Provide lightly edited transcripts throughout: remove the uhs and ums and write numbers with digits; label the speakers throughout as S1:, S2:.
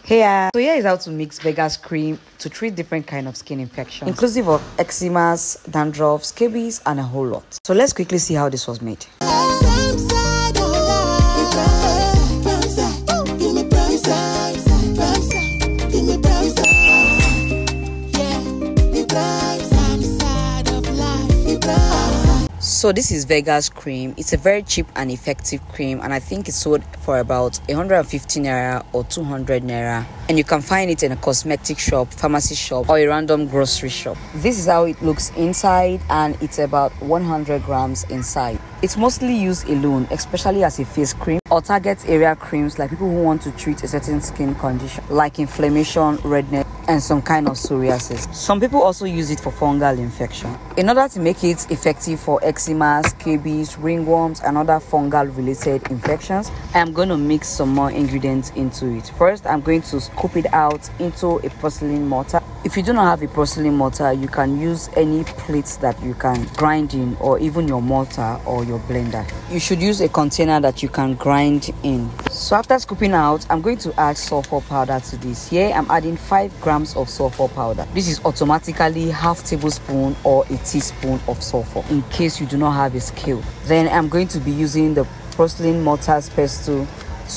S1: Here, so here is how to mix Vegas cream to treat different kind of skin infections, inclusive of eczemas, dandruff, scabies, and a whole lot. So let's quickly see how this was made. So this is Vegas cream. It's a very cheap and effective cream, and I think it's sold for about 150 naira or 200 naira, and you can find it in a cosmetic shop, pharmacy shop, or a random grocery shop. This is how it looks inside, and it's about 100 grams inside. It's mostly used alone, especially as a face cream or target area creams, like people who want to treat a certain skin condition like inflammation, redness, and some kind of psoriasis. Some people also use it for fungal infection. In order to make it effective for eczema, scabies, ringworms, and other fungal related infections, I am going to mix some more ingredients into it. First, I'm going to scoop it out into a porcelain mortar. If you do not have a porcelain mortar, you can use any plates that you can grind in, or even your mortar or your blender. You should use a container that you can grind in. So after scooping out, I'm going to add sulfur powder to this. Here I'm adding 5 grams of sulfur powder. This is automatically half tablespoon or a teaspoon of sulfur in case you do not have a scale. Then I'm going to be using the porcelain mortar pestle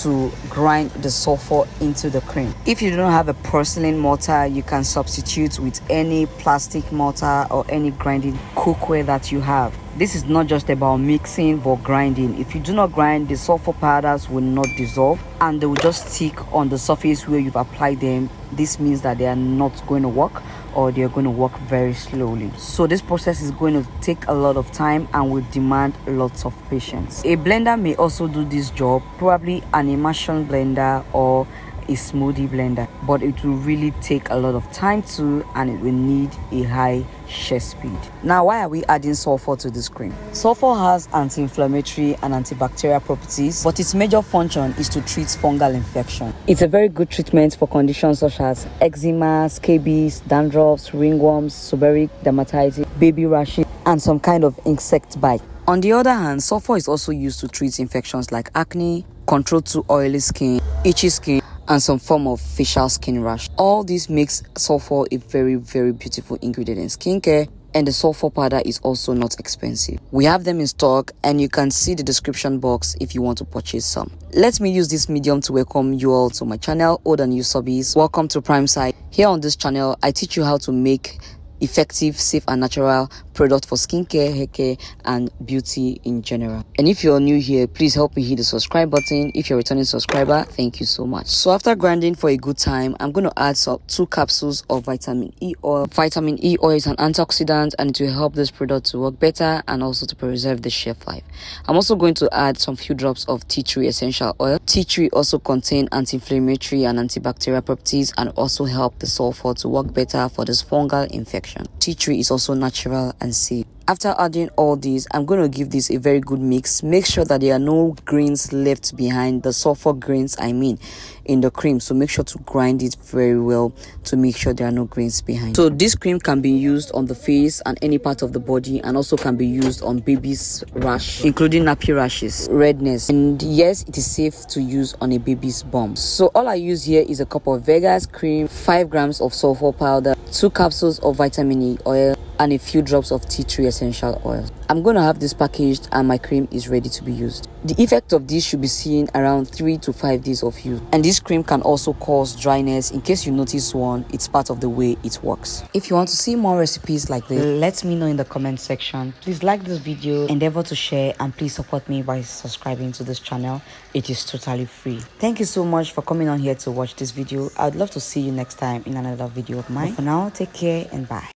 S1: to grind the sulfur into the cream. If you don't have a porcelain mortar, you can substitute with any plastic mortar or any grinding cookware that you have. This is not just about mixing but grinding. If you do not grind, the sulfur powders will not dissolve and they will just stick on the surface where you've applied them. This means that they are not going to work, or they're going to work very slowly. So this process is going to take a lot of time and will demand lots of patience. A blender may also do this job, probably an immersion blender or a smoothie blender, but it will really take a lot of time too, and it will need a high shear speed. Now, why are we adding sulfur to this cream? Sulfur has anti-inflammatory and antibacterial properties, but its major function is to treat fungal infection. It's a very good treatment for conditions such as eczema, scabies, dandruffs, ringworms, seborrheic dermatitis, baby rashes, and some kind of insect bite. On the other hand, sulfur is also used to treat infections like acne, control to oily skin, itchy skin, and some form of facial skin rash. All this makes sulfur a very, very beautiful ingredient in skincare, and the sulfur powder is also not expensive. We have them in stock, and you can see the description box if you want to purchase some. Let me use this medium to welcome you all to my channel, old and new subbies. Welcome to Primeside. Here on this channel, I teach you how to make effective, safe, and natural product for skincare, hair care, and beauty in general. And if you're new here, please help me hit the subscribe button. If you're a returning subscriber, thank you so much. So after grinding for a good time, I'm going to add 2 capsules of vitamin E oil. Vitamin E oil is an antioxidant, and it will help this product to work better and also to preserve the shelf life. I'm also going to add some few drops of tea tree essential oil. Tea tree also contain anti-inflammatory and antibacterial properties, and also help the sulfur to work better for this fungal infection. Tea tree is also natural and safe. After adding all these, I'm going to give this a very good mix. Make sure that there are no grains left behind, the sulfur grains in the cream. So make sure to grind it very well to make sure there are no grains behind. So this cream can be used on the face and any part of the body, and also can be used on baby's rash, including nappy rashes, redness, and yes, it is safe to use on a baby's bum. So all I use here is a cup of Vegas cream, 5 grams of sulfur powder, 2 capsules of vitamin E oil, and a few drops of tea tree essential oil. I'm going to have this packaged, and my cream is ready to be used. The effect of this should be seen around 3 to 5 days of use. And this cream can also cause dryness. In case you notice one, it's part of the way it works. If you want to see more recipes like this, let me know in the comment section. Please like this video, endeavor to share, and please support me by subscribing to this channel. It is totally free. Thank you so much for coming on here to watch this video. I'd love to see you next time in another video of mine. But for now, take care and bye.